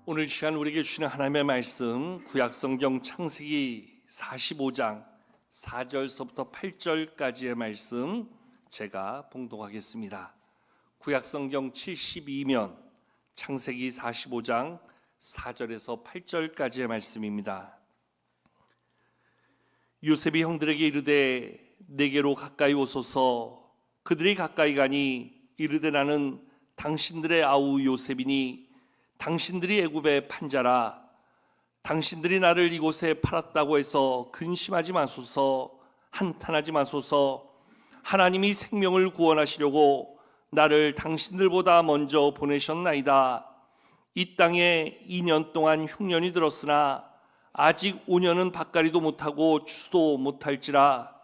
오늘 시간 우리에게 주시는 하나님의 말씀 구약성경 창세기 45장 4절서부터 8절까지의 말씀 제가 봉독하겠습니다. 구약성경 72면 창세기 45장 4절에서 8절까지의 말씀입니다. 요셉이 형들에게 이르되 내게로 가까이 오소서. 그들이 가까이 가니 이르되 나는 당신들의 아우 요셉이니 당신들이 애굽의 판자라. 당신들이 나를 이곳에 팔았다고 해서 근심하지 마소서. 한탄하지 마소서. 하나님이 생명을 구원하시려고 나를 당신들보다 먼저 보내셨나이다. 이 땅에 2년 동안 흉년이 들었으나 아직 5년은 밭갈이도 못하고 추수도 못할지라.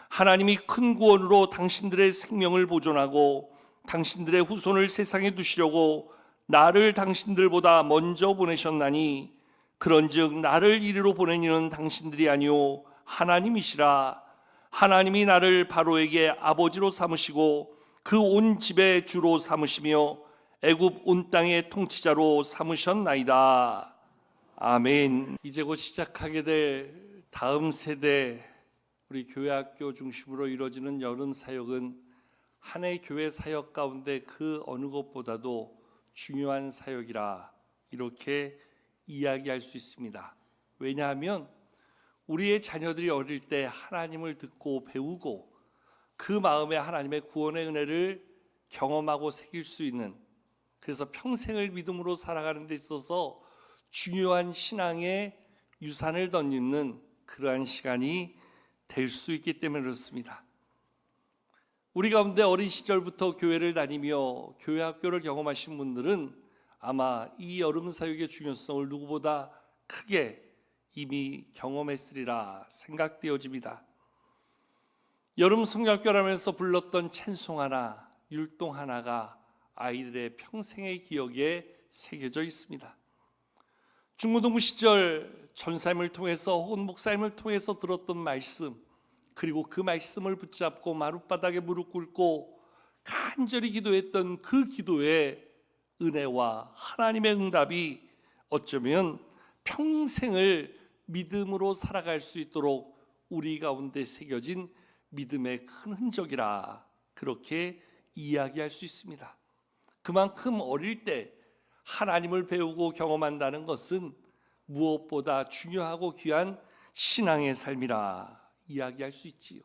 하나님이 큰 구원으로 당신들의 생명을 보존하고 당신들의 후손을 세상에 두시려고 나를 당신들보다 먼저 보내셨나니 그런즉 나를 이리로 보낸 이는 당신들이 아니오 하나님이시라. 하나님이 나를 바로에게 아버지로 삼으시고 그 온 집의 주로 삼으시며 애굽 온 땅의 통치자로 삼으셨나이다. 아멘. 이제 곧 시작하게 될 다음 세대 우리 교회학교 중심으로 이루어지는 여름 사역은 한 해 교회 사역 가운데 그 어느 것보다도 중요한 사역이라 이렇게 이야기할 수 있습니다. 왜냐하면 우리의 자녀들이 어릴 때 하나님을 듣고 배우고 그 마음에 하나님의 구원의 은혜를 경험하고 새길 수 있는, 그래서 평생을 믿음으로 살아가는 데 있어서 중요한 신앙의 유산을 덧입는 그러한 시간이 될 수 있기 때문에 그렇습니다. 우리 가운데 어린 시절부터 교회를 다니며 교회 학교를 경험하신 분들은 아마 이 여름 사역의 중요성을 누구보다 크게 이미 경험했으리라 생각되어집니다. 여름 성경학교라면서 불렀던 찬송 하나, 율동 하나가 아이들의 평생의 기억에 새겨져 있습니다. 중고등부 시절 전사님을 통해서 혹은 목사님을 통해서 들었던 말씀, 그리고 그 말씀을 붙잡고 마룻바닥에 무릎 꿇고 간절히 기도했던 그 기도의 은혜와 하나님의 응답이 어쩌면 평생을 믿음으로 살아갈 수 있도록 우리 가운데 새겨진 믿음의 큰 흔적이라 그렇게 이야기할 수 있습니다. 그만큼 어릴 때 하나님을 배우고 경험한다는 것은 무엇보다 중요하고 귀한 신앙의 삶이라 이야기할 수 있지요.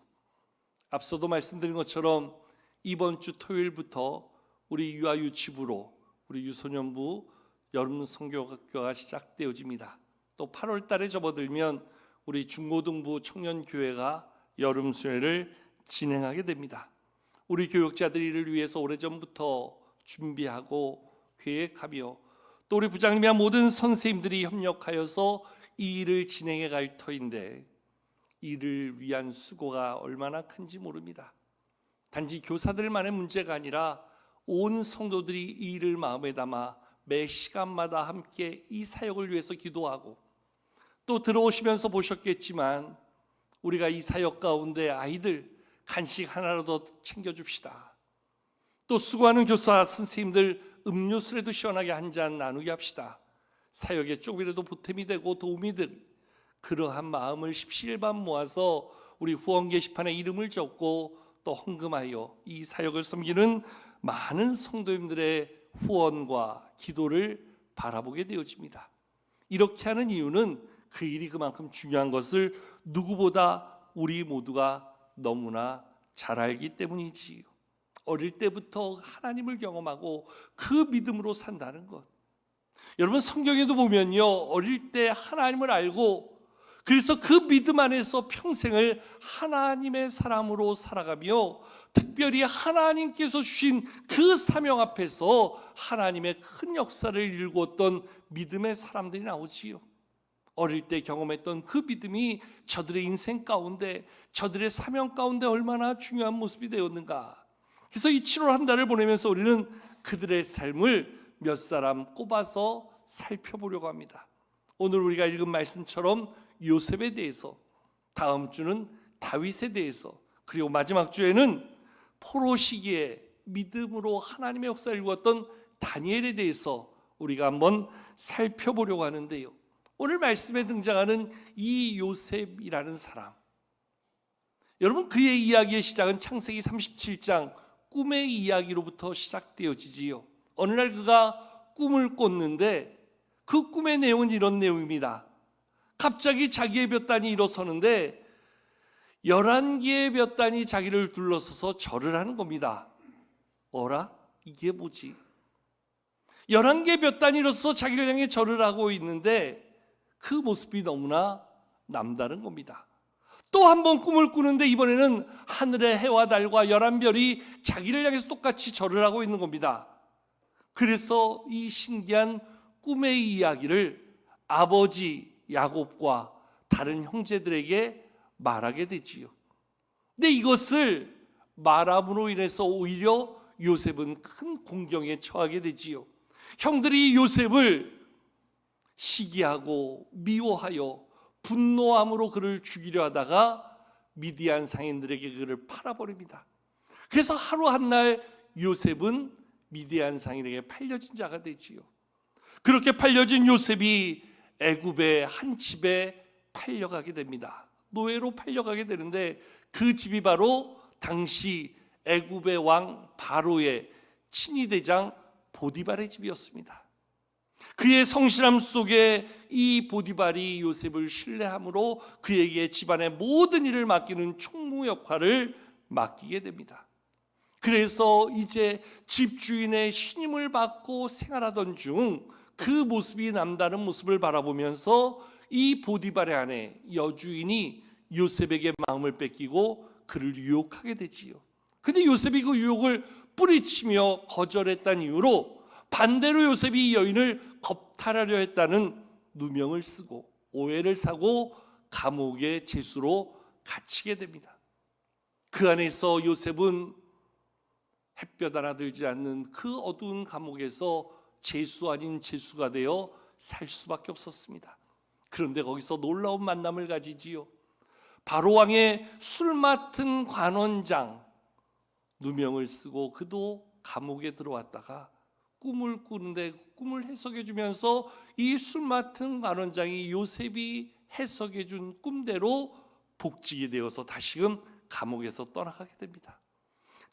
앞서도 말씀드린 것처럼 이번 주 토요일부터 우리 유아 유치부로 우리 유소년부 여름 성경학교가 시작되어집니다. 또 8월 달에 접어들면 우리 중고등부 청년교회가 여름 수련회를 진행하게 됩니다. 우리 교육자들이 이를 위해서 오래전부터 준비하고 계획하며 또 우리 부장님과 모든 선생님들이 협력하여서 이 일을 진행해 갈 터인데 이를 위한 수고가 얼마나 큰지 모릅니다. 단지 교사들만의 문제가 아니라 온 성도들이 이 일을 마음에 담아 매 시간마다 함께 이 사역을 위해서 기도하고, 또 들어오시면서 보셨겠지만 우리가 이 사역 가운데 아이들 간식 하나라도 챙겨줍시다. 또 수고하는 교사 선생님들 음료수라도 시원하게 한 잔 나누게 합시다. 사역에 조금이라도 보탬이 되고 도움이 되고, 그러한 마음을 십시일반 모아서 우리 후원 게시판에 이름을 적고 또 헌금하여 이 사역을 섬기는 많은 성도님들의 후원과 기도를 바라보게 되어집니다. 이렇게 하는 이유는 그 일이 그만큼 중요한 것을 누구보다 우리 모두가 너무나 잘 알기 때문이지요. 어릴 때부터 하나님을 경험하고 그 믿음으로 산다는 것. 여러분 성경에도 보면요, 어릴 때 하나님을 알고 그래서 그 믿음 안에서 평생을 하나님의 사람으로 살아가며 특별히 하나님께서 주신 그 사명 앞에서 하나님의 큰 역사를 이루었던 믿음의 사람들이 나오지요. 어릴 때 경험했던 그 믿음이 저들의 인생 가운데, 저들의 사명 가운데 얼마나 중요한 모습이 되었는가. 그래서 이 7월 한 달을 보내면서 우리는 그들의 삶을 몇 사람 꼽아서 살펴보려고 합니다. 오늘 우리가 읽은 말씀처럼 요셉에 대해서, 다음 주는 다윗에 대해서, 그리고 마지막 주에는 포로 시기에 믿음으로 하나님의 역사를 이루었던 다니엘에 대해서 우리가 한번 살펴보려고 하는데요. 오늘 말씀에 등장하는 이 요셉이라는 사람, 여러분, 그의 이야기의 시작은 창세기 37장 꿈의 이야기로부터 시작되어지지요. 어느 날 그가 꿈을 꿨는데 그 꿈의 내용은 이런 내용입니다. 갑자기 자기의 볕단이 일어서는데 11개의 볕단이 자기를 둘러서서 절을 하는 겁니다. 어라? 이게 뭐지? 11개의 볕단이 일어서서 자기를 향해 절을 하고 있는데 그 모습이 너무나 남다른 겁니다. 또 한 번 꿈을 꾸는데 이번에는 하늘의 해와 달과 11별이 자기를 향해서 똑같이 절을 하고 있는 겁니다. 그래서 이 신기한 꿈의 이야기를 아버지 야곱과 다른 형제들에게 말하게 되지요. 근데 이것을 말함으로 인해서 오히려 요셉은 큰 공경에 처하게 되지요. 형들이 요셉을 시기하고 미워하여 분노함으로 그를 죽이려 하다가 미디안 상인들에게 그를 팔아버립니다. 그래서 하루 한날 요셉은 미디안 상인에게 팔려진 자가 되지요. 그렇게 팔려진 요셉이 애굽의 한 집에 팔려가게 됩니다. 노예로 팔려가게 되는데 그 집이 바로 당시 애굽의 왕 바로의 친위대장 보디발의 집이었습니다. 그의 성실함 속에 이 보디발이 요셉을 신뢰함으로 그에게 집안의 모든 일을 맡기는 총무 역할을 맡기게 됩니다. 그래서 이제 집주인의 신임을 받고 생활하던 중 그 모습이 남다른 모습을 바라보면서 이 보디발의 아내 여주인이 요셉에게 마음을 뺏기고 그를 유혹하게 되지요. 근데 요셉이 그 유혹을 뿌리치며 거절했다는 이유로 반대로 요셉이 이 여인을 겁탈하려 했다는 누명을 쓰고 오해를 사고 감옥의 제수로 갇히게 됩니다. 그 안에서 요셉은 햇볕 하나 들지 않는 그 어두운 감옥에서 제수 아닌 제수가 되어 살 수밖에 없었습니다. 그런데 거기서 놀라운 만남을 가지지요. 바로 왕의 술 맡은 관원장 누명을 쓰고 그도 감옥에 들어왔다가 꿈을 꾸는데 꿈을 해석해 주면서 이 술 맡은 관원장이 요셉이 해석해 준 꿈대로 복직이 되어서 다시금 감옥에서 떠나가게 됩니다.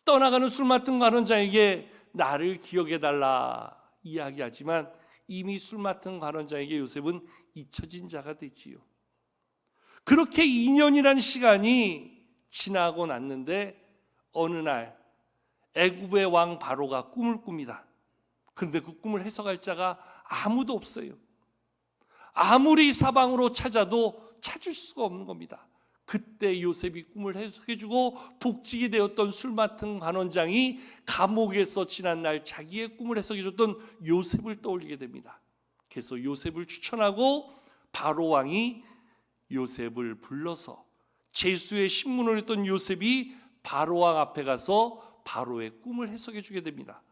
떠나가는 술 맡은 관원장에게 나를 기억해 달라 이야기하지만 이미 술 맡은 관원장에게 요셉은 잊혀진 자가 되지요. 그렇게 2년이라는 시간이 지나고 났는데 어느 날 애굽의 왕 바로가 꿈을 꿉니다. 그런데 그 꿈을 해석할 자가 아무도 없어요. 아무리 사방으로 찾아도 찾을 수가 없는 겁니다. 그때 요셉이 꿈을 해석해주고 복직이 되었던 술 맡은 관원장이 감옥에서 지난날 자기의 꿈을 해석해줬던 요셉을 떠올리게 됩니다. 그래서 요셉을 추천하고 바로 왕이 요셉을 불러서 제수의 신문을 했던 요셉이 바로 왕 앞에 가서 바로의 꿈을 해석해 주게 됩니다.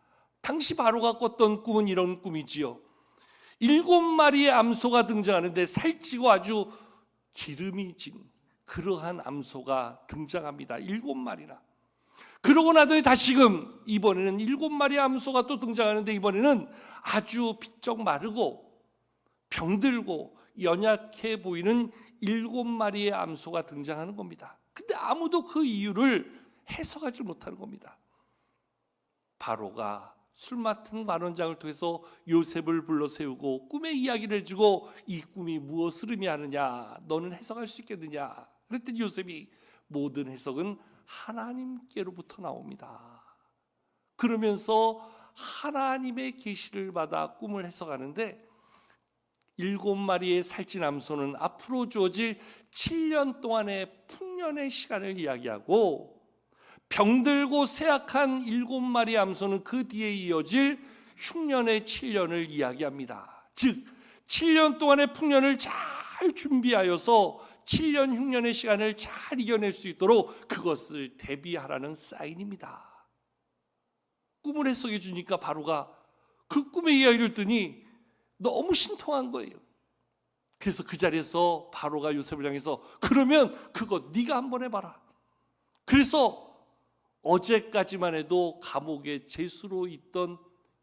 당시 바로가 꿨던 꿈은 이런 꿈이지요. 7마리의 암소가 등장하는데 살찌고 아주 기름이 진 그러한 암소가 등장합니다. 7마리나. 그러고 나더니 다시금 이번에는 7마리의 암소가 또 등장하는데 이번에는 아주 비쩍 마르고 병들고 연약해 보이는 7마리의 암소가 등장하는 겁니다. 근데 아무도 그 이유를 해석하지 못하는 겁니다. 바로가 술 맡은 관원장을 통해서 요셉을 불러 세우고 꿈의 이야기를 해주고 이 꿈이 무엇을 의미하느냐 너는 해석할 수 있겠느냐 그랬더니 요셉이 모든 해석은 하나님께로부터 나옵니다. 그러면서 하나님의 계시를 받아 꿈을 해석하는데 7마리의 살찐 암소는 앞으로 주어질 7년 동안의 풍년의 시간을 이야기하고 병들고 쇠약한 7마리 암소는 그 뒤에 이어질 흉년의 7년을 이야기합니다. 즉 7년 동안의 풍년을 잘 준비하여서 7년 흉년의 시간을 잘 이겨낼 수 있도록 그것을 대비하라는 사인입니다. 꿈을 해석해 주니까 바로가 그 꿈의 이야기를 듣니 너무 신통한 거예요. 그래서 그 자리에서 바로가 요셉을 향해서 그러면 그거 네가 한번 해봐라. 그래서 어제까지만 해도 감옥에 제수로 있던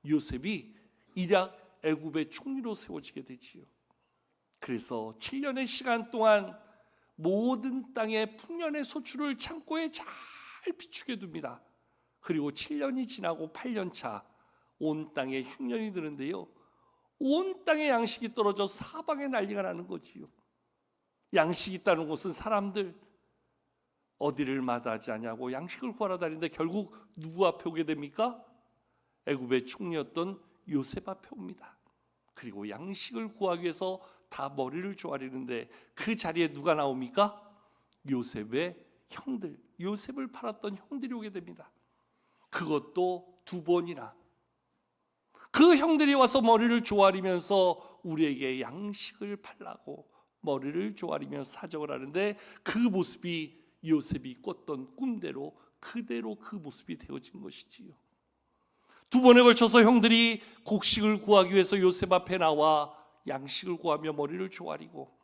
요셉이 일약 애굽의 총리로 세워지게 되지요. 그래서 7년의 시간 동안 모든 땅의 풍년의 소출을 창고에 잘 비추게 둡니다. 그리고 7년이 지나고 8년 차 온 땅에 흉년이 드는데요, 온 땅에 양식이 떨어져 사방에 난리가 나는 거지요. 양식이 있다는 곳은 사람들 어디를 마다하지 않냐고 양식을 구하러 다니는데 결국 누구 앞에 오게 됩니까? 애굽의 총리였던 요셉 앞에 옵니다. 그리고 양식을 구하기 위해서 다 머리를 조아리는데 그 자리에 누가 나옵니까? 요셉의 형들, 요셉을 팔았던 형들이 오게 됩니다. 그것도 2번이나. 그 형들이 와서 머리를 조아리면서 우리에게 양식을 팔라고 머리를 조아리면서 사정을 하는데, 그 모습이 요셉이 꿨던 꿈대로 그대로 그 모습이 되어진 것이지요. 2번에 걸쳐서 형들이 곡식을 구하기 위해서 요셉 앞에 나와 양식을 구하며 머리를 조아리고,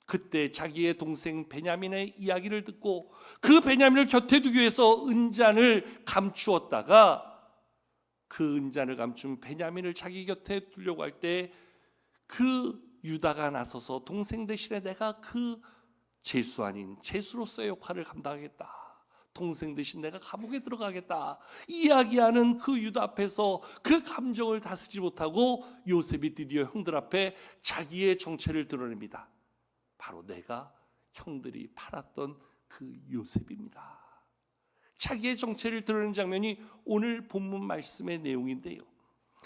그때 자기의 동생 베냐민의 이야기를 듣고 그 베냐민을 곁에 두기 위해서 은잔을 감추었다가 그 은잔을 감춘 베냐민을 자기 곁에 두려고 할 때 그 유다가 나서서 동생 대신에 내가 그 제수 아닌 제수로서의 역할을 감당하겠다, 동생 대신 내가 감옥에 들어가겠다 이야기하는 그 유다 앞에서 그 감정을 다스리지 못하고 요셉이 드디어 형들 앞에 자기의 정체를 드러냅니다. 바로 내가 형들이 팔았던 그 요셉입니다. 자기의 정체를 드러내는 장면이 오늘 본문 말씀의 내용인데요.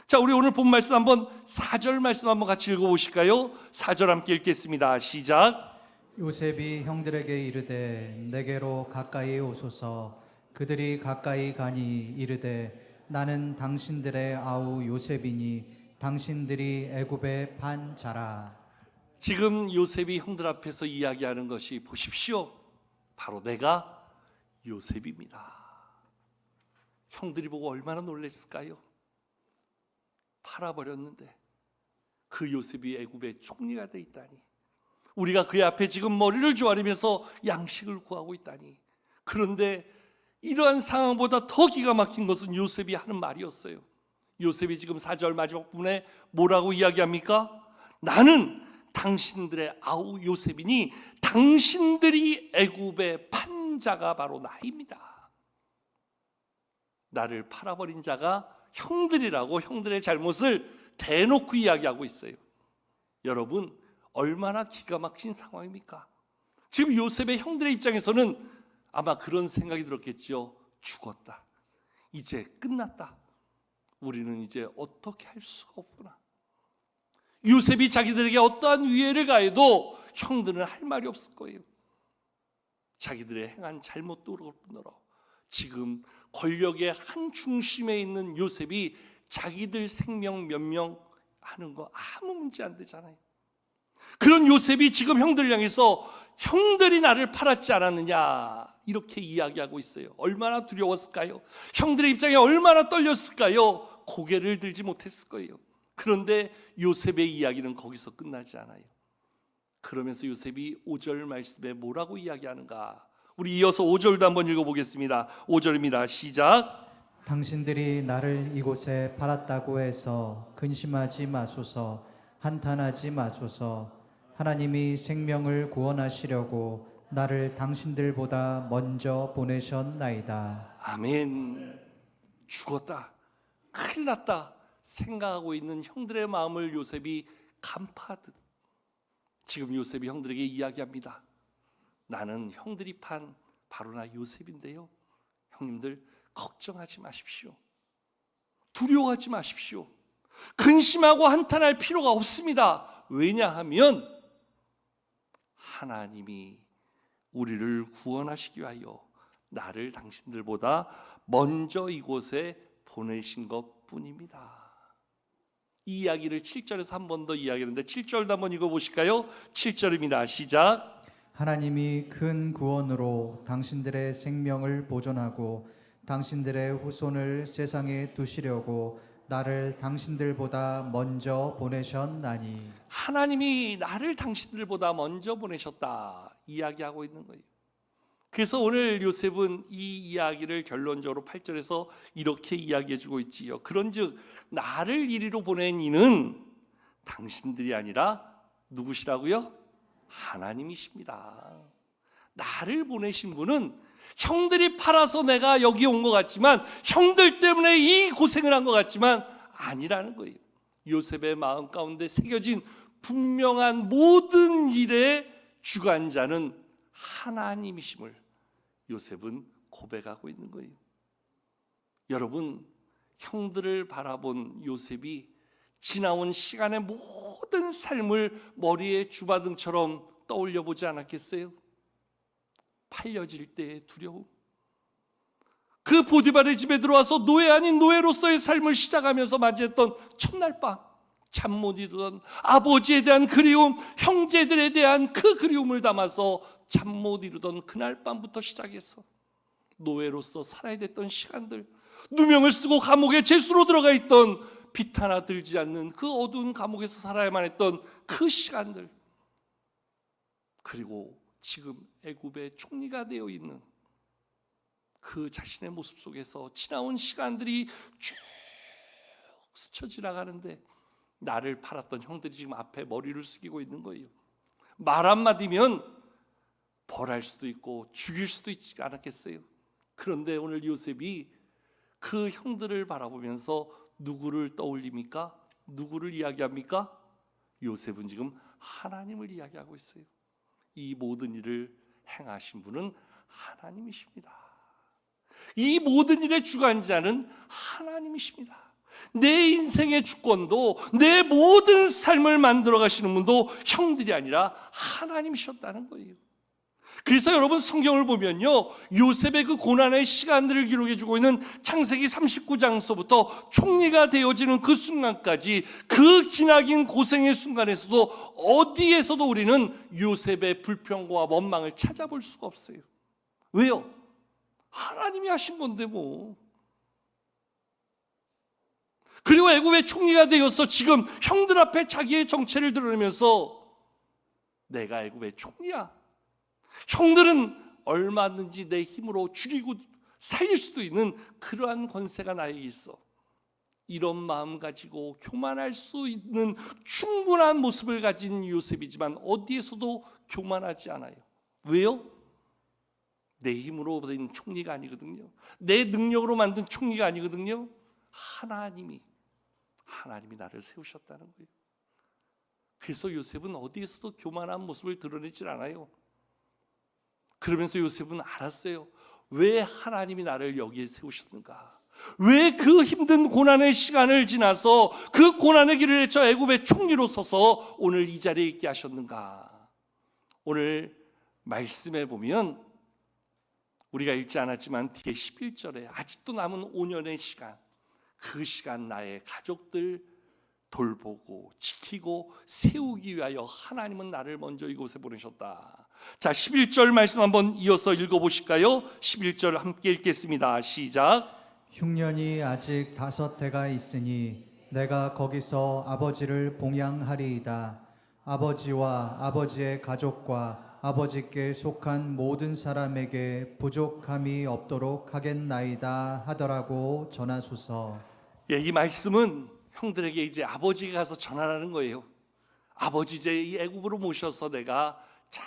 자, 우리 오늘 본 말씀 한번 4절 말씀 한번 같이 읽어보실까요? 4절 함께 읽겠습니다. 시작. 요셉이 형들에게 이르되 내게로 가까이 오소서. 그들이 가까이 가니 이르되 나는 당신들의 아우 요셉이니 당신들이 애굽에 판 자라. 지금 요셉이 형들 앞에서 이야기하는 것이, 보십시오, 바로 내가 요셉입니다. 형들이 보고 얼마나 놀랐을까요? 팔아버렸는데 그 요셉이 애굽의 총리가 돼 있다니, 우리가 그의 앞에 지금 머리를 조아리면서 양식을 구하고 있다니. 그런데 이러한 상황보다 더 기가 막힌 것은 요셉이 하는 말이었어요. 요셉이 지금 4절 마지막 부분에 뭐라고 이야기합니까? 나는 당신들의 아우 요셉이니 당신들이 애굽의 판 자가 바로 나입니다. 나를 팔아버린 자가 형들이라고 형들의 잘못을 대놓고 이야기하고 있어요. 여러분, 얼마나 기가 막힌 상황입니까? 지금 요셉의 형들의 입장에서는 아마 그런 생각이 들었겠죠. 죽었다, 이제 끝났다, 우리는 이제 어떻게 할 수가 없구나. 요셉이 자기들에게 어떠한 위해를 가해도 형들은 할 말이 없을 거예요. 자기들의 행한 잘못도 그럴 뿐더러 지금 권력의 한 중심에 있는 요셉이 자기들 생명 몇 명 하는 거 아무 문제 안 되잖아요. 그런 요셉이 지금 형들을 향해서 형들이 나를 팔았지 않았느냐 이렇게 이야기하고 있어요. 얼마나 두려웠을까요? 형들의 입장에 얼마나 떨렸을까요? 고개를 들지 못했을 거예요. 그런데 요셉의 이야기는 거기서 끝나지 않아요. 그러면서 요셉이 5절 말씀에 뭐라고 이야기하는가? 우리 이어서 5절도 한번 읽어보겠습니다. 5절입니다. 시작. 당신들이 나를 이곳에 팔았다고 해서 근심하지 마소서. 한탄하지 마소서. 하나님이 생명을 구원하시려고 나를 당신들보다 먼저 보내셨나이다. 아멘. 죽었다, 큰일 났다 생각하고 있는 형들의 마음을 요셉이 간파하듯 지금 요셉이 형들에게 이야기합니다. 나는 형들이 판 바로 나 요셉인데요, 형님들 걱정하지 마십시오. 두려워하지 마십시오. 근심하고 한탄할 필요가 없습니다. 왜냐하면 하나님이 우리를 구원하시기 위하여 나를 당신들보다 먼저 이곳에 보내신 것뿐입니다. 이 이야기를 7절에서 한 번 더 이야기하는데 7절도 한번 읽어보실까요? 7절입니다. 시작. 하나님이 큰 구원으로 당신들의 생명을 보존하고 당신들의 후손을 세상에 두시려고 나를 당신들보다 먼저 보내셨나니. 하나님이 나를 당신들보다 먼저 보내셨다 이야기하고 있는 거예요. 그래서 오늘 요셉은 이 이야기를 결론적으로 8절에서 이렇게 이야기해 주고 있지요. 그런즉 나를 이리로 보낸 이는 당신들이 아니라 누구시라고요? 하나님이십니다. 나를 보내신 분은 형들이 팔아서 내가 여기 온 것 같지만, 형들 때문에 이 고생을 한 것 같지만 아니라는 거예요. 요셉의 마음 가운데 새겨진 분명한 모든 일의 주관자는 하나님이심을 요셉은 고백하고 있는 거예요. 여러분, 형들을 바라본 요셉이 지나온 시간의 모든 삶을 머리에 주마등처럼 떠올려 보지 않았겠어요? 팔려질 때의 두려움, 그 보디발의 집에 들어와서 노예 아닌 노예로서의 삶을 시작하면서 맞이했던 첫날 밤, 잠 못 이루던 아버지에 대한 그리움, 형제들에 대한 그 그리움을 담아서 잠 못 이루던 그날 밤부터 시작해서 노예로서 살아야 됐던 시간들, 누명을 쓰고 감옥에 죄수로 들어가 있던, 빛 하나 들지 않는 그 어두운 감옥에서 살아야만 했던 그 시간들, 그리고 지금 애굽의 총리가 되어 있는 그 자신의 모습 속에서 지나온 시간들이 쭉 스쳐 지나가는데 나를 팔았던 형들이 지금 앞에 머리를 숙이고 있는 거예요. 말 한마디면 벌할 수도 있고 죽일 수도 있지 않았겠어요? 그런데 오늘 요셉이 그 형들을 바라보면서 누구를 떠올립니까? 누구를 이야기합니까? 요셉은 지금 하나님을 이야기하고 있어요. 이 모든 일을 행하신 분은 하나님이십니다. 이 모든 일의 주관자는 하나님이십니다. 내 인생의 주권도, 내 모든 삶을 만들어 가시는 분도 형들이 아니라 하나님이셨다는 거예요. 그래서 여러분, 성경을 보면요, 요셉의 그 고난의 시간들을 기록해 주고 있는 창세기 39장서부터 총리가 되어지는 그 순간까지, 그 기나긴 고생의 순간에서도 어디에서도 우리는 요셉의 불평과 원망을 찾아볼 수가 없어요. 왜요? 하나님이 하신 건데 뭐. 그리고 애굽의 총리가 되어서 지금 형들 앞에 자기의 정체를 드러내면서 내가 애굽의 총리야, 형들은 얼마든지 내 힘으로 죽이고 살릴 수도 있는 그러한 권세가 나에게 있어, 이런 마음 가지고 교만할 수 있는 충분한 모습을 가진 요셉이지만 어디에서도 교만하지 않아요. 왜요? 내 힘으로 된 총리가 아니거든요. 내 능력으로 만든 총리가 아니거든요. 하나님이 나를 세우셨다는 거예요. 그래서 요셉은 어디에서도 교만한 모습을 드러내질 않아요. 그러면서 요셉은 알았어요. 왜 하나님이 나를 여기에 세우셨는가? 왜 그 힘든 고난의 시간을 지나서 그 고난의 길을 헤쳐 애굽의 총리로 서서 오늘 이 자리에 있게 하셨는가? 오늘 말씀에 보면 우리가 읽지 않았지만 뒤에 11절에 아직도 남은 5년의 시간, 그 시간 나의 가족들 돌보고 지키고 세우기 위하여 하나님은 나를 먼저 이곳에 보내셨다. 자, 11절 말씀 한번 이어서 읽어보실까요? 11절 함께 읽겠습니다. 시작. 흉년이 아직 5해가 있으니 내가 거기서 아버지를 봉양하리이다. 아버지와 아버지의 가족과 아버지께 속한 모든 사람에게 부족함이 없도록 하겠나이다 하더라고 전하소서. 예, 이 말씀은 형들에게 이제 아버지가 가서 전하라는 거예요. 아버지, 이제 이 애굽으로 모셔서 내가 잘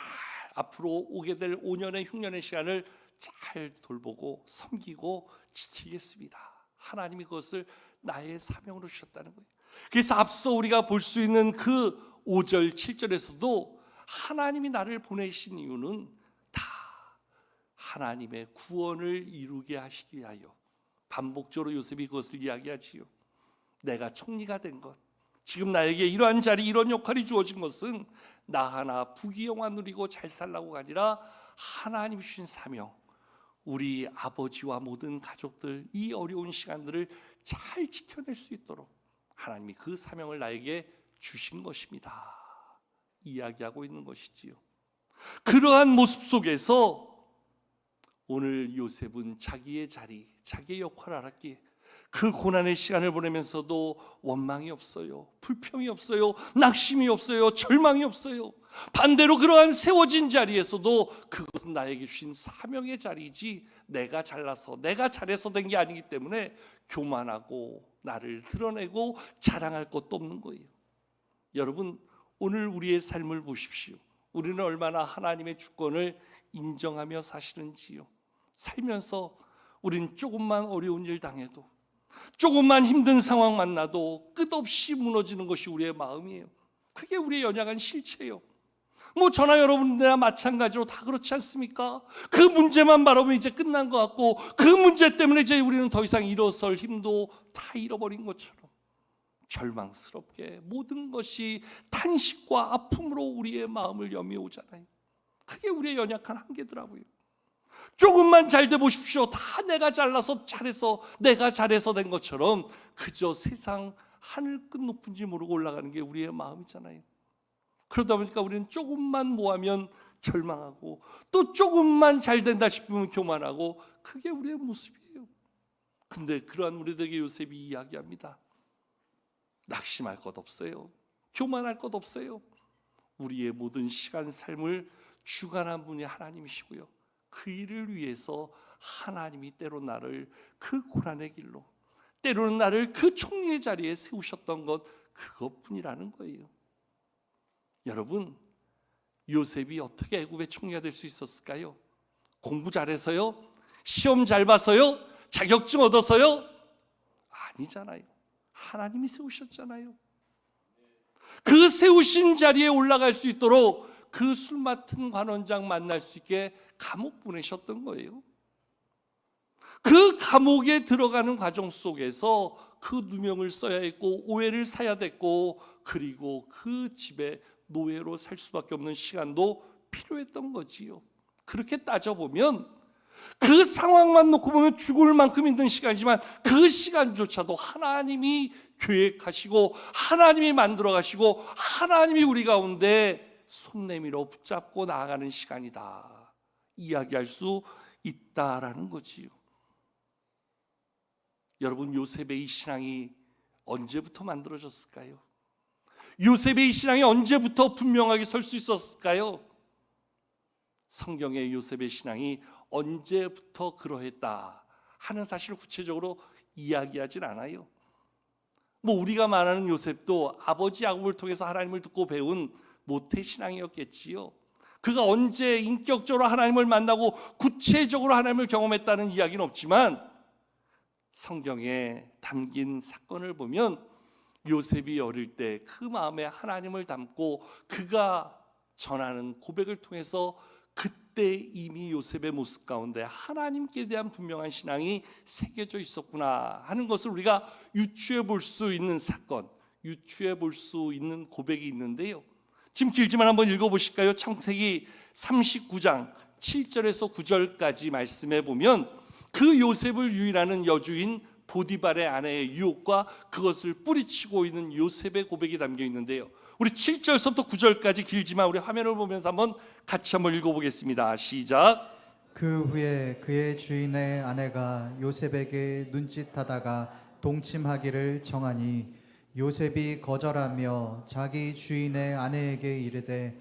앞으로 오게 될 5년의 흉년의 시간을 잘 돌보고 섬기고 지키겠습니다. 하나님이 그것을 나의 사명으로 주셨다는 거예요. 그래서 앞서 우리가 볼 수 있는 그 5절 7절에서도 하나님이 나를 보내신 이유는 다 하나님의 구원을 이루게 하시기 위하여, 반복적으로 요셉이 그것을 이야기하지요. 내가 총리가 된 것, 지금 나에게 이러한 자리, 이런 역할이 주어진 것은 나 하나 부귀영화 누리고 잘 살라고가 아니라 하나님이 주신 사명, 우리 아버지와 모든 가족들 이 어려운 시간들을 잘 지켜낼 수 있도록 하나님이 그 사명을 나에게 주신 것입니다. 이야기하고 있는 것이지요. 그러한 모습 속에서 오늘 요셉은 자기의 자리, 자기의 역할을 알았기에 그 고난의 시간을 보내면서도 원망이 없어요, 불평이 없어요, 낙심이 없어요, 절망이 없어요. 반대로 그러한 세워진 자리에서도 그것은 나에게 주신 사명의 자리이지 내가 잘나서 내가 잘해서 된 게 아니기 때문에 교만하고 나를 드러내고 자랑할 것도 없는 거예요. 여러분, 오늘 우리의 삶을 보십시오. 우리는 얼마나 하나님의 주권을 인정하며 사시는지요. 살면서 우린 조금만 어려운 일 당해도, 조금만 힘든 상황 만나도 끝없이 무너지는 것이 우리의 마음이에요. 그게 우리의 연약한 실체예요. 저나 여러분들이나 마찬가지로 다 그렇지 않습니까? 그 문제만 바라보면 이제 끝난 것 같고, 그 문제 때문에 이제 우리는 더 이상 일어설 힘도 다 잃어버린 것처럼 절망스럽게 모든 것이 탄식과 아픔으로 우리의 마음을 여미오잖아요. 그게 우리의 연약한 한계더라고요. 조금만 잘 돼 보십시오. 다 내가 잘나서 잘해서 내가 잘해서 된 것처럼 그저 세상 하늘 끝 높은지 모르고 올라가는 게 우리의 마음이잖아요. 그러다 보니까 우리는 조금만 뭐하면 절망하고, 또 조금만 잘 된다 싶으면 교만하고, 그게 우리의 모습이에요. 근데 그러한 우리들에게 요셉이 이야기합니다. 낙심할 것 없어요. 교만할 것 없어요. 우리의 모든 시간 삶을 주관한 분이 하나님이시고요, 그 일을 위해서 하나님이 때로 나를 그 고난의 길로, 때로는 나를 그 총리의 자리에 세우셨던 것, 그것뿐이라는 거예요. 여러분, 요셉이 어떻게 애굽의 총리가 될 수 있었을까요? 공부 잘해서요? 시험 잘 봐서요? 자격증 얻어서요? 아니잖아요. 하나님이 세우셨잖아요. 그 세우신 자리에 올라갈 수 있도록 그 술 맡은 관원장 만날 수 있게 감옥 보내셨던 거예요. 그 감옥에 들어가는 과정 속에서 그 누명을 써야 했고, 오해를 사야 됐고, 그리고 그 집에 노예로 살 수밖에 없는 시간도 필요했던 거지요. 그렇게 따져보면 그 상황만 놓고 보면 죽을 만큼 힘든 시간이지만, 그 시간조차도 하나님이 계획하시고 하나님이 만들어 가시고 하나님이 우리 가운데 손 내밀어 붙잡고 나아가는 시간이다, 이야기할 수 있다라는 거지요. 여러분, 요셉의 이 신앙이 언제부터 만들어졌을까요? 요셉의 이 신앙이 언제부터 분명하게 설 수 있었을까요? 성경의 요셉의 신앙이 언제부터 그러했다 하는 사실을 구체적으로 이야기하진 않아요. 우리가 말하는 요셉도 아버지 야곱을 통해서 하나님을 듣고 배운 모태 신앙이었겠지요. 그가 언제 인격적으로 하나님을 만나고 구체적으로 하나님을 경험했다는 이야기는 없지만, 성경에 담긴 사건을 보면 요셉이 어릴 때 그 마음에 하나님을 담고 그가 전하는 고백을 통해서 그때 이미 요셉의 모습 가운데 하나님께 대한 분명한 신앙이 새겨져 있었구나 하는 것을 우리가 유추해 볼 수 있는 사건, 유추해 볼 수 있는 고백이 있는데요. 지금 길지만 한번 읽어보실까요? 창세기 39장 7절에서 9절까지 말씀해 보면 그 요셉을 유인하는 여주인 보디발의 아내의 유혹과 그것을 뿌리치고 있는 요셉의 고백이 담겨 있는데요. 우리 7절부터 9절까지 길지만 우리 화면을 보면서 같이 한번 읽어보겠습니다. 시작. 그 후에 그의 주인의 아내가 요셉에게 눈짓하다가 동침하기를 정하니, 요셉이 거절하며 자기 주인의 아내에게 이르되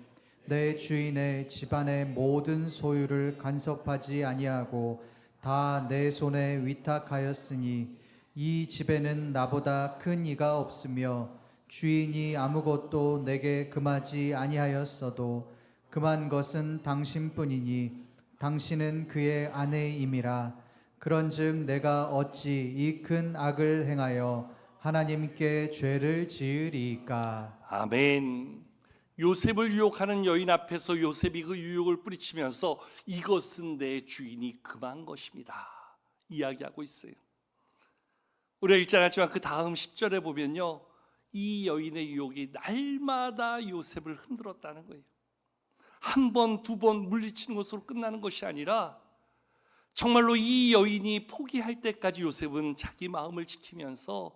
내 주인의 집안의 모든 소유를 간섭하지 아니하고 다 내 손에 위탁하였으니 이 집에는 나보다 큰 이가 없으며 주인이 아무것도 내게 금하지 아니하였어도 금한 것은 당신뿐이니 당신은 그의 아내임이라. 그런즉 내가 어찌 이 큰 악을 행하여 하나님께 죄를 지으리이까. 아멘. 요셉을 유혹하는 여인 앞에서 요셉이 그 유혹을 뿌리치면서 이것은 내 주인이 금한 것입니다 이야기하고 있어요. 우리가 읽지 않았지만 그 다음 10절에 보면요, 이 여인의 유혹이 날마다 요셉을 흔들었다는 거예요. 한 번, 두 번 물리치는 것으로 끝나는 것이 아니라 정말로 이 여인이 포기할 때까지 요셉은 자기 마음을 지키면서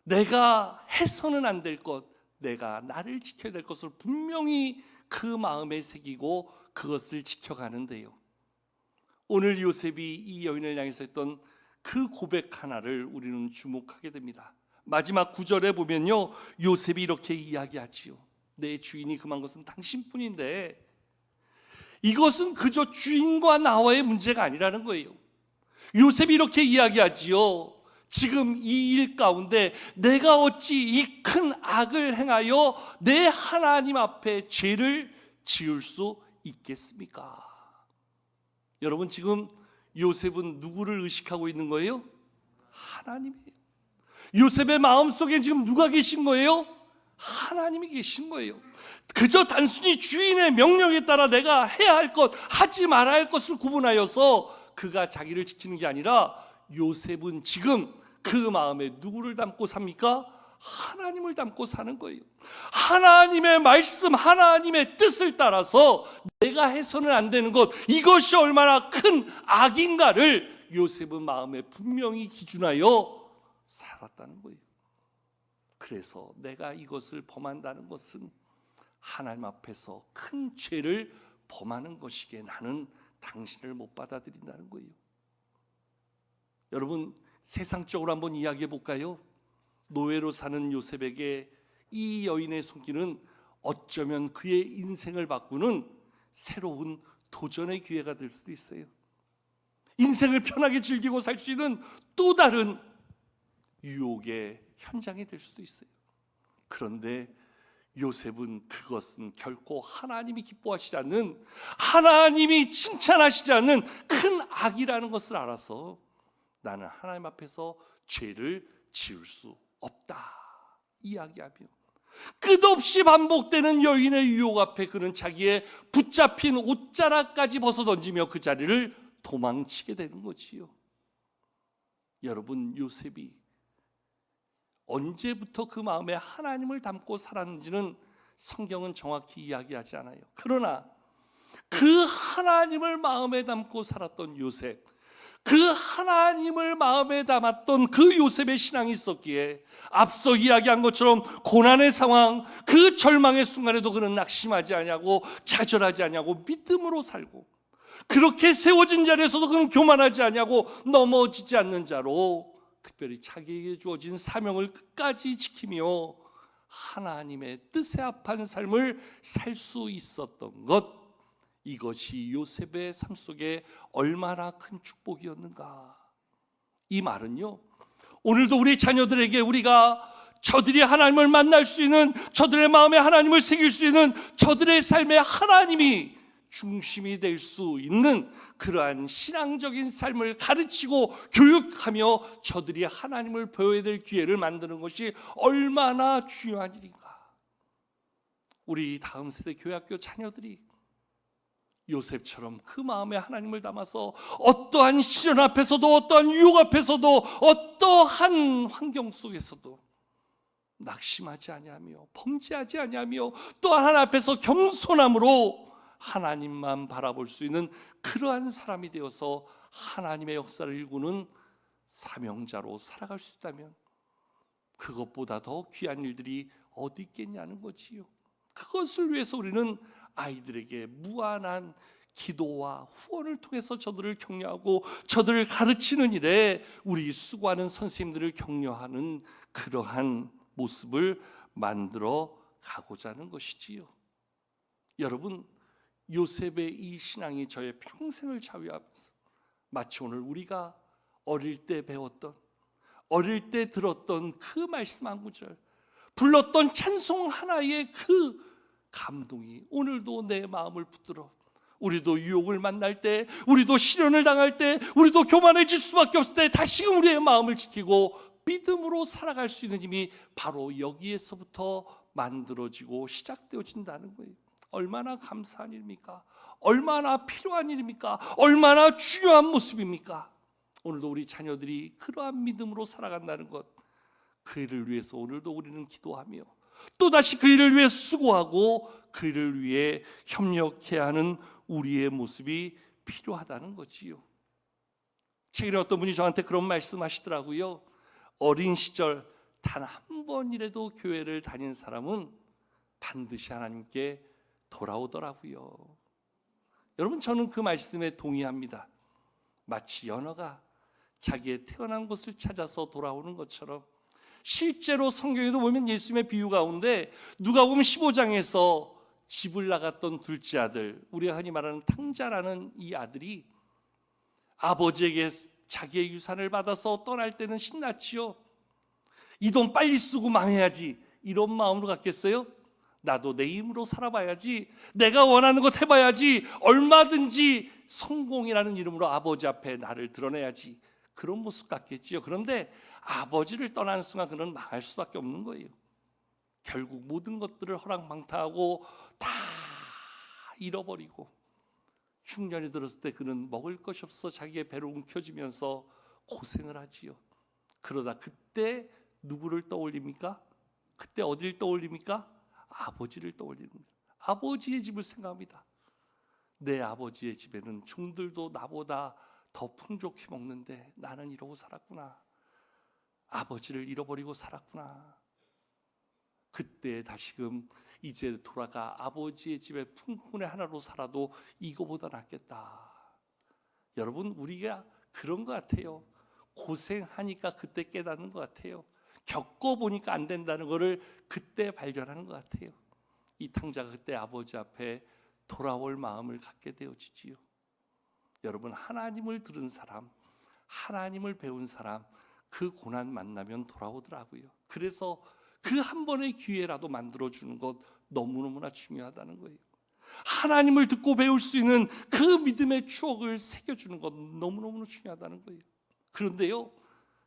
내가 해서는 안 될 것, 내가 나를 지켜야 될 것을 분명히 그 마음에 새기고 그것을 지켜가는데요. 오늘 요셉이 이 여인을 향해서 했던 그 고백 하나를 우리는 주목하게 됩니다. 마지막 9절에 보면요, 요셉이 이렇게 이야기하지요. 내 주인이 금한 것은 당신뿐인데 이것은 그저 주인과 나와의 문제가 아니라는 거예요. 요셉이 이렇게 이야기하지요. 지금 이 일 가운데 내가 어찌 이 큰 악을 행하여 내 하나님 앞에 죄를 지을 수 있겠습니까? 여러분, 지금 요셉은 누구를 의식하고 있는 거예요? 하나님이에요. 요셉의 마음속에 지금 누가 계신 거예요? 하나님이 계신 거예요. 그저 단순히 주인의 명령에 따라 내가 해야 할 것, 하지 말아야 할 것을 구분하여서 그가 자기를 지키는 게 아니라 요셉은 지금 그 마음에 누구를 담고 삽니까? 하나님을 담고 사는 거예요. 하나님의 말씀, 하나님의 뜻을 따라서 내가 해서는 안 되는 것, 이것이 얼마나 큰 악인가를 요셉은 마음에 분명히 기준하여 살았다는 거예요. 그래서 내가 이것을 범한다는 것은 하나님 앞에서 큰 죄를 범하는 것이기에 나는 당신을 못 받아들인다는 거예요. 여러분, 세상적으로 한번 이야기해 볼까요? 노예로 사는 요셉에게 이 여인의 손길은 어쩌면 그의 인생을 바꾸는 새로운 도전의 기회가 될 수도 있어요. 인생을 편하게 즐기고 살 수 있는 또 다른 유혹의 현장이 될 수도 있어요. 그런데 요셉은 그것은 결코 하나님이 기뻐하시지 않는, 하나님이 칭찬하시지 않는 큰 악이라는 것을 알아서 나는 하나님 앞에서 죄를 지을 수 없다 이야기하며 끝없이 반복되는 여인의 유혹 앞에 그는 자기의 붙잡힌 옷자락까지 벗어던지며 그 자리를 도망치게 되는 거지요. 여러분, 요셉이 언제부터 그 마음에 하나님을 담고 살았는지는 성경은 정확히 이야기하지 않아요. 그러나 그 하나님을 마음에 담고 살았던 요셉, 그 하나님을 마음에 담았던 그 요셉의 신앙이 있었기에 앞서 이야기한 것처럼 고난의 상황, 그 절망의 순간에도 그는 낙심하지 아니하고 좌절하지 아니하고 믿음으로 살고, 그렇게 세워진 자리에서도 그는 교만하지 아니하고 넘어지지 않는 자로 특별히 자기에게 주어진 사명을 끝까지 지키며 하나님의 뜻에 합한 삶을 살 수 있었던 것, 이것이 요셉의 삶 속에 얼마나 큰 축복이었는가. 이 말은요, 오늘도 우리 자녀들에게 우리가 저들이 하나님을 만날 수 있는, 저들의 마음에 하나님을 새길 수 있는, 저들의 삶에 하나님이 중심이 될 수 있는 그러한 신앙적인 삶을 가르치고 교육하며 저들이 하나님을 배워야 될 기회를 만드는 것이 얼마나 중요한 일인가. 우리 다음 세대 교회학교 자녀들이 요셉처럼 그 마음에 하나님을 담아서 어떠한 시련 앞에서도, 어떠한 유혹 앞에서도, 어떠한 환경 속에서도 낙심하지 아니하며 범죄하지 아니하며 또 하나 앞에서 겸손함으로 하나님만 바라볼 수 있는 그러한 사람이 되어서 하나님의 역사를 일구는 사명자로 살아갈 수 있다면 그것보다 더 귀한 일들이 어디 있겠냐는 거지요. 그것을 위해서 우리는 아이들에게 무한한 기도와 후원을 통해서 저들을 격려하고 저들을 가르치는 일에 우리 수고하는 선생님들을 격려하는 그러한 모습을 만들어 가고자 하는 것이지요. 여러분, 요셉의 이 신앙이 저의 평생을 좌우하면서 마치 오늘 우리가 어릴 때 배웠던, 어릴 때 들었던 그 말씀 한 구절, 불렀던 찬송 하나의 그 감동이 오늘도 내 마음을 붙들어 우리도 유혹을 만날 때, 우리도 시련을 당할 때, 우리도 교만해질 수밖에 없을 때 다시금 우리의 마음을 지키고 믿음으로 살아갈 수 있는 힘이 바로 여기에서부터 만들어지고 시작되어진다는 거예요. 얼마나 감사한 일입니까? 얼마나 필요한 일입니까? 얼마나 중요한 모습입니까? 오늘도 우리 자녀들이 그러한 믿음으로 살아간다는 것, 그 일을 위해서 오늘도 우리는 기도하며 또다시 그 일을 위해 수고하고 그 일을 위해 협력해야 하는 우리의 모습이 필요하다는 거지요. 최근에 어떤 분이 저한테 그런 말씀하시더라고요. 어린 시절 단 한 번이라도 교회를 다닌 사람은 반드시 하나님께 돌아오더라고요. 여러분, 저는 그 말씀에 동의합니다. 마치 연어가 자기의 태어난 곳을 찾아서 돌아오는 것처럼 실제로 성경에도 보면 예수님의 비유 가운데 누가복음 15장에서 집을 나갔던 둘째 아들, 우리가 흔히 말하는 탕자라는 이 아들이 아버지에게 자기의 유산을 받아서 떠날 때는 신났지요. 이 돈 빨리 쓰고 망해야지, 이런 마음으로 갔겠어요? 나도 내 힘으로 살아봐야지, 내가 원하는 것 해봐야지, 얼마든지 성공이라는 이름으로 아버지 앞에 나를 드러내야지, 그런 모습 같겠지요. 그런데 아버지를 떠나는 순간 그는 망할 수밖에 없는 거예요. 결국 모든 것들을 허랑방탕하고 다 잃어버리고 흉년이 들었을 때 그는 먹을 것이 없어 자기의 배를 움켜쥐면서 고생을 하지요. 그러다 그때 누구를 떠올립니까? 그때 어디를 떠올립니까? 아버지를 떠올립니다. 아버지의 집을 생각합니다. 내 아버지의 집에는 종들도 나보다 더 풍족히 먹는데 나는 이러고 살았구나. 아버지를 잃어버리고 살았구나. 그때 다시금 이제 돌아가 아버지의 집에 풍문의 하나로 살아도 이거보다 낫겠다. 여러분, 우리가 그런 것 같아요. 고생하니까 그때 깨닫는 것 같아요. 겪어보니까 안 된다는 것을 그때 발견하는 것 같아요. 이 탕자가 그때 아버지 앞에 돌아올 마음을 갖게 되어지지요. 여러분, 하나님을 들은 사람, 하나님을 배운 사람, 그 고난 만나면 돌아오더라고요. 그래서 그 한 번의 기회라도 만들어주는 것 너무너무나 중요하다는 거예요. 하나님을 듣고 배울 수 있는 그 믿음의 추억을 새겨주는 것 너무너무 중요하다는 거예요. 그런데요,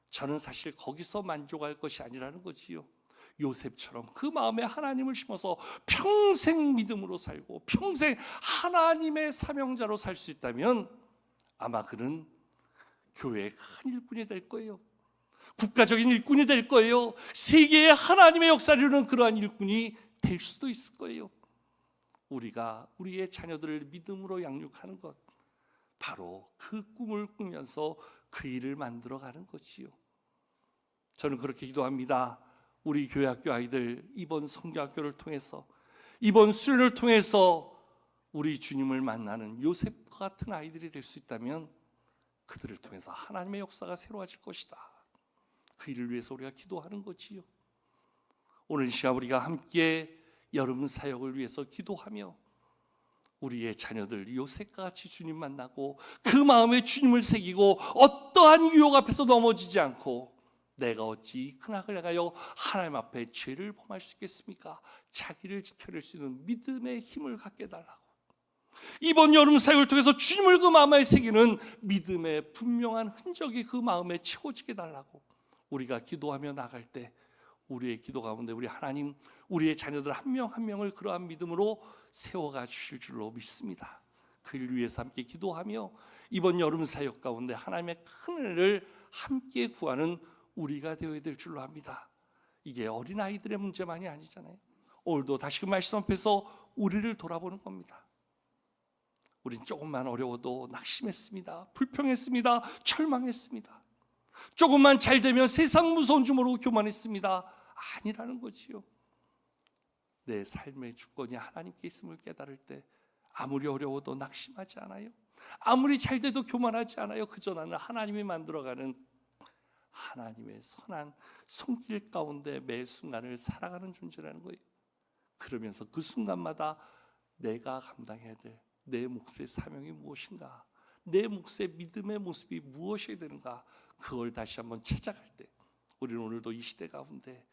저는 사실 거기서 만족할 것이 아니라는 거지요. 요셉처럼 그 마음에 하나님을 심어서 평생 믿음으로 살고 평생 하나님의 사명자로 살 수 있다면 아마 그는 교회의 큰 일꾼이 될 거예요. 국가적인 일꾼이 될 거예요. 세계의 하나님의 역사를 이루는 그러한 일꾼이 될 수도 있을 거예요. 우리가 우리의 자녀들을 믿음으로 양육하는 것, 바로 그 꿈을 꾸면서 그 일을 만들어가는 것이요. 저는 그렇게 기도합니다. 우리 교회학교 아이들 이번 성교학교를 통해서, 이번 수련을 통해서 우리 주님을 만나는 요셉과 같은 아이들이 될 수 있다면 그들을 통해서 하나님의 역사가 새로워질 것이다. 그 일을 위해서 우리가 기도하는 거지요. 오늘 이 시간 우리가 함께 여름 사역을 위해서 기도하며 우리의 자녀들 요셉과 같이 주님 만나고 그 마음에 주님을 새기고 어떠한 유혹 앞에서 넘어지지 않고 내가 어찌 이 큰 악을 행하여 하나님 앞에 죄를 범할 수 있겠습니까? 자기를 지켜낼 수 있는 믿음의 힘을 갖게 해달라고. 이번 여름 사역을 통해서 주님을 그 마음에 새기는 믿음의 분명한 흔적이 그 마음에 채워지게 해달라고 우리가 기도하며 나갈 때 우리의 기도 가운데 우리 하나님, 우리의 자녀들 한 명 한 명을 그러한 믿음으로 세워가 주실 줄로 믿습니다. 그 일 위해서 함께 기도하며 이번 여름 사역 가운데 하나님의 큰 은혜를 함께 구하는 우리가 되어야 될 줄로 압니다. 이게 어린아이들의 문제만이 아니잖아요. 오늘도 다시 그 말씀 앞에서 우리를 돌아보는 겁니다. 우린 조금만 어려워도 낙심했습니다. 불평했습니다. 철망했습니다. 조금만 잘 되면 세상 무서운 줄 모르고 교만했습니다. 아니라는 거지요. 내 삶의 주권이 하나님께 있음을 깨달을 때 아무리 어려워도 낙심하지 않아요. 아무리 잘 돼도 교만하지 않아요. 그저 나는 하나님이 만들어가는 하나님의 선한 손길 가운데 매 순간을 살아가는 존재라는 거예요. 그러면서 그 순간마다 내가 감당해야 될 내 몫의 사명이 무엇인가, 내 몫의 믿음의 모습이 무엇이 되는가, 그걸 다시 한번 찾아갈 때 우리는 오늘도 이 시대 가운데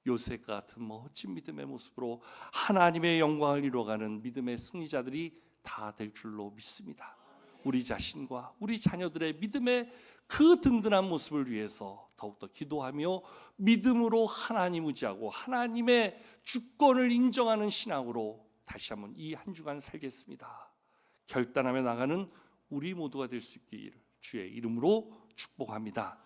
요셉과 같은 멋진 믿음의 모습으로 하나님의 영광을 이루어가는 믿음의 승리자들이 다 될 줄로 믿습니다. 우리 자신과 우리 자녀들의 믿음의 그 든든한 모습을 위해서 더욱더 기도하며 믿음으로 하나님 의지하고 하나님의 주권을 인정하는 신앙으로 다시 한번 이 한 주간 살겠습니다. 결단하며 나가는 우리 모두가 될 수 있기를 주의 이름으로 축복합니다.